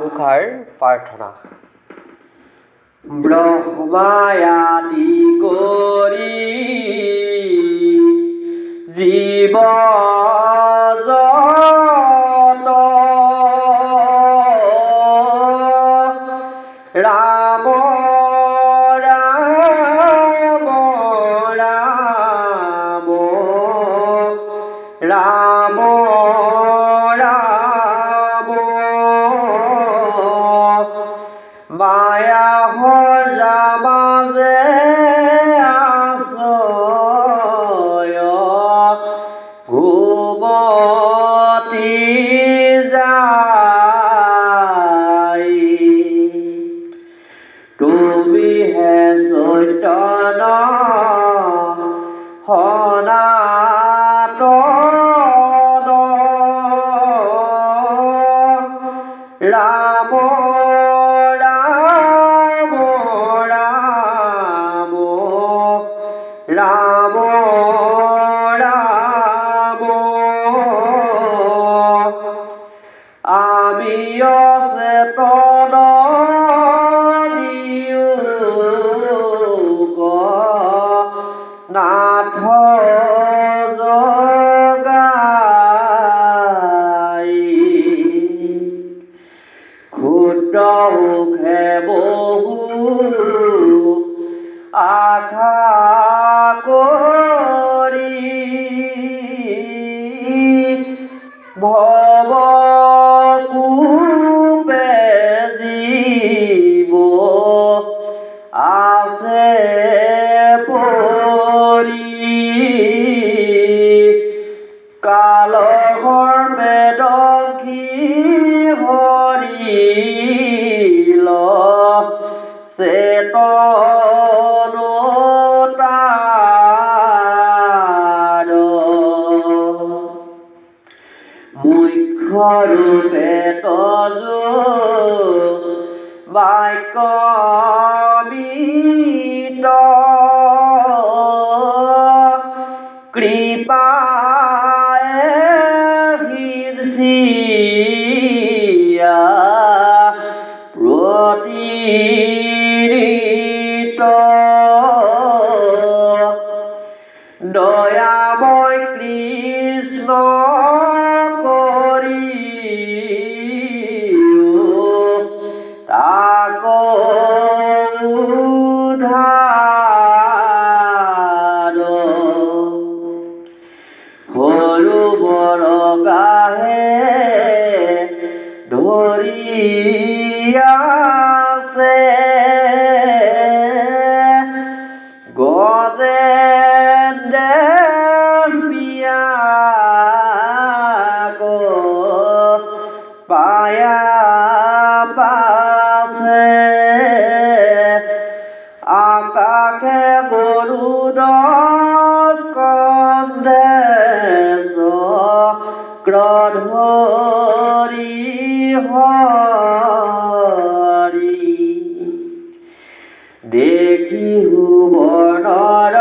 ঘোষাৰ প্ৰাৰ্থনা। ব্ৰহ্মাই আদি কৰি জীৱ জগত ৰাম ৰাম ৰাম ৰাম ৰাম মায়া সজা মাজে আশ্ৰয় ঘুমতি যায় তুমিহে চৈতন্য সনাতন ৰাম ৰাম ৰাম ৰাম ৰাম আমি অচেতন নাথ জগাই ক্ষুদ্ৰ মুখে বহু আশা কৰি ভৱ কূপে জীৱ আছে কালৰ বেদখি হৰিল চেতনতাৰ মুখ্য ৰূপে তজো বাক্যমিত কৃপায়ে হৃদয়া প্ৰতিৰিত দয়াময় কৃষ্ণ কৰি তাক উদ্ধাৰ সৰু বৰ গাহে ধৰি আছে গজে পিয়াক পায়া পাছে আকাশে গৰুড স্কন্ধে চক্ৰধৰি হৰি দেখি সুবৰ্ণৰ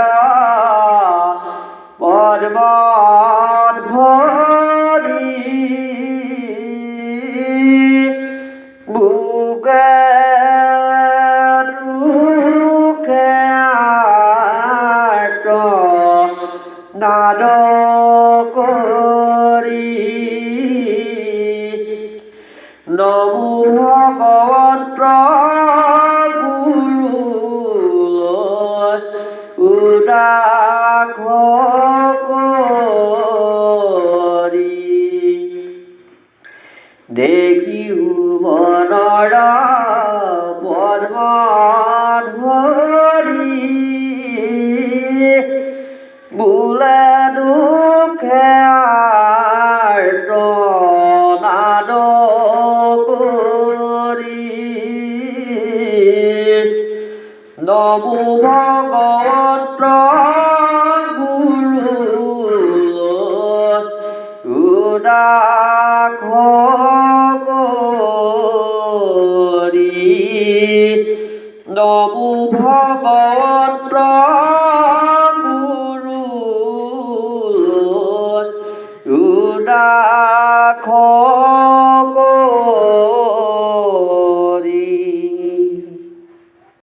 পৰ্বত ভৰি বুকে দুখে আৰ্ত নাদ কৰি নমো ভগৱন্ত্ৰ গুৰু উদাস কৰি দেখি ভুৱনৰ পৰ্বত ভৰি বোলে দুখে আৰ্ত নাদ কৰি নমো